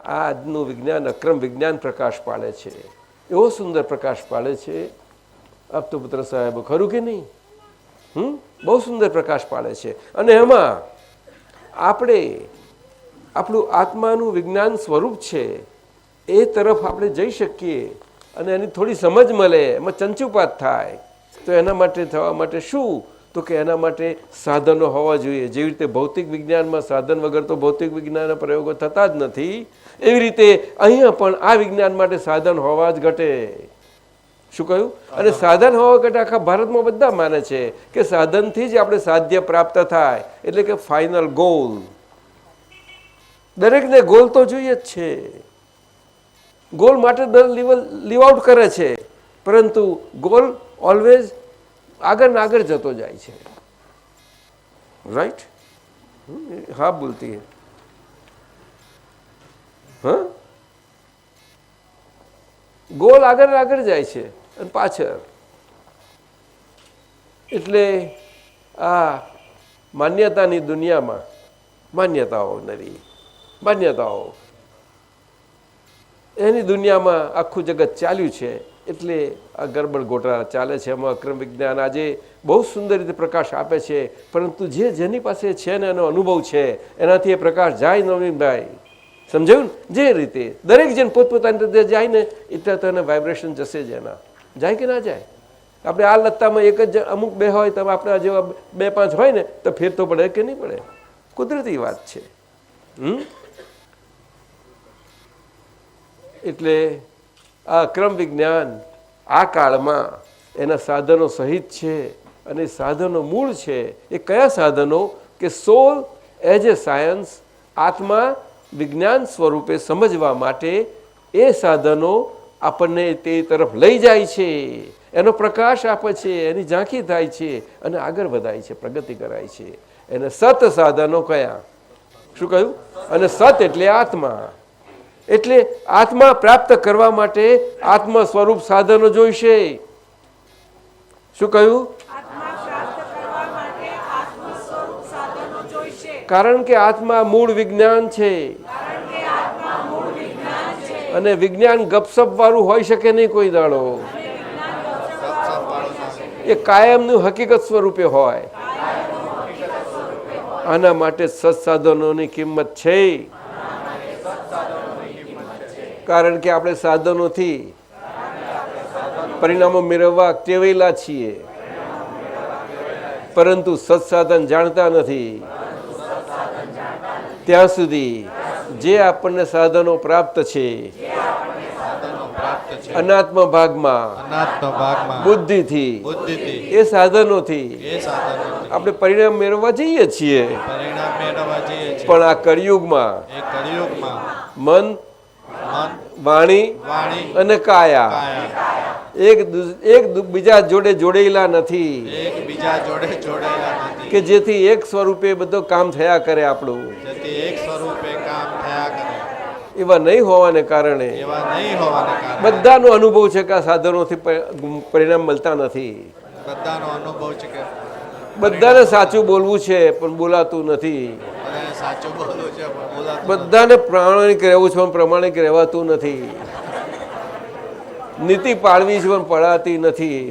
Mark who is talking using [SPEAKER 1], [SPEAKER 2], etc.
[SPEAKER 1] આ આજનું વિજ્ઞાન અક્રમ વિજ્ઞાન પ્રકાશ પાડે છે, એવો સુંદર પ્રકાશ પાડે છે. આપતોપુત્ર સાહેબ ખરું કે નહીં? બહુ સુંદર પ્રકાશ પાડે છે. અને એમાં આપણે આપણું આત્માનું વિજ્ઞાન સ્વરૂપ છે એ તરફ આપણે જઈ શકીએ અને એની થોડી સમજ મળે, એમાં ચંચુપાત થાય. તો એના માટે થવા માટે શું? તો કે એના માટે સાધનો હોવા જોઈએ. જેવી રીતે ભૌતિક વિજ્ઞાનમાં સાધન વગર તો ભૌતિક વિજ્ઞાનના પ્રયોગો થતા જ નથી, એવી રીતે અહીંયા પણ આ વિજ્ઞાન માટે સાધન હોવા જ ઘટે. શું કહ્યું? અને સાધન હોવા ઘટે આખા ભારતમાં બધા માને છે કે સાધનથી જ આપણે સાધ્ય પ્રાપ્ત થાય, એટલે કે ફાઇનલ ગોલ. દરેકને ગોલ તો જોઈએ જ છે, ગોલ માટે લીવ આઉટ કરે છે, પરંતુ ગોલ ઓલવેઝ આગળ ને આગળ જતો જાય છે. રાઈટ? હા બોલતી હા, ગોલ આગળ આગળ જાય છે અને પાછળ. એટલે આ માન્યતાની દુનિયામાં માન્યતાઓ નરી માન્યતાઓ એની દુનિયામાં આખું જગત ચાલ્યું છે. એટલે આ ગરબડ ગોટાળા ચાલે છે. એમાં અક્રમ વિજ્ઞાન આજે બહુ સુંદર રીતે પ્રકાશ આપે છે, પરંતુ જેની પાસે છે ને એનો અનુભવ છે એનાથી એ પ્રકાશ જાય. નવીનભાઈ સમજાયું ને? જે રીતે દરેક જણ પોતપોતાની રીતે જાય ને એટલે તો એને વાઇબ્રેશન જશે જ. એના જાય કે ના જાય? આપણે આ લત્તામાં એક જ અમુક બે હોય તો આપણા જેવા 2-5 હોય ને તો ફેર તો પડે કે નહીં પડે? કુદરતી વાત છે. એટલે આ અક્રમ વિજ્ઞાન આ કાળમાં એના સાધનો સહિત છે. અને સાધનો મૂળ છે એ કયા સાધનો? કે સોલ એઝ એ સાયન્સ, આત્મા વિજ્ઞાન સ્વરૂપે સમજવા માટે એ સાધનો આપણને તે તરફ લઈ જાય છે, એનો પ્રકાશ આપે છે, એની ઝાંખી થાય છે અને આગળ વધાય છે, પ્રગતિ કરાય છે. એને સત સાધનો કયા? શું કહ્યું? અને સત એટલે આત્મા. એટલે આત્મા પ્રાપ્ત કરવા માટે આત્મ સ્વરૂપ સાધનો જોઈશે. શું કહ્યું? કારણ કે આત્મા મૂળ વિજ્ઞાન છે અને વિજ્ઞાન ગપસપ વાળું હોઈ શકે નહીં કોઈ દાડો. એ કાયમનું હકીકત સ્વરૂપે હોય. આના માટે સત્સાધનોની કિંમત છે. કારણ કે આપણે સાધનોથી પરિણામો મેળવવા ટેવાયેલા છીએ, પરંતુ સત્સાધન જાણતા નથી. ત્યાં સુધી જે આપણને સાધનો પ્રાપ્ત છે અનાત્મ ભાગમાં બુદ્ધિથી, એ સાધનોથી આપણે પરિણામ મેળવવા જઈએ છીએ. પણ આ કળિયુગમાં મન, વાણી અને કાયા એક બીજા જોડે જોડેલા નથી, કે જેથી એક સ્વરૂપે બધું કામ થયા કરે. આપણું એવા નહીં હોવાને કારણે બધાનો અનુભવ છે કે આ સાધનોથી પરિણામ મળતા નથી. બધાને સાચું બોલવું છે પણ બોલાતું નથી. બધાને પ્રામાણિક રહેવું છે પણ પ્રમાણિક રહેવાતું નથી. નીતિ પાળવી છે પણ પડાતી નથી.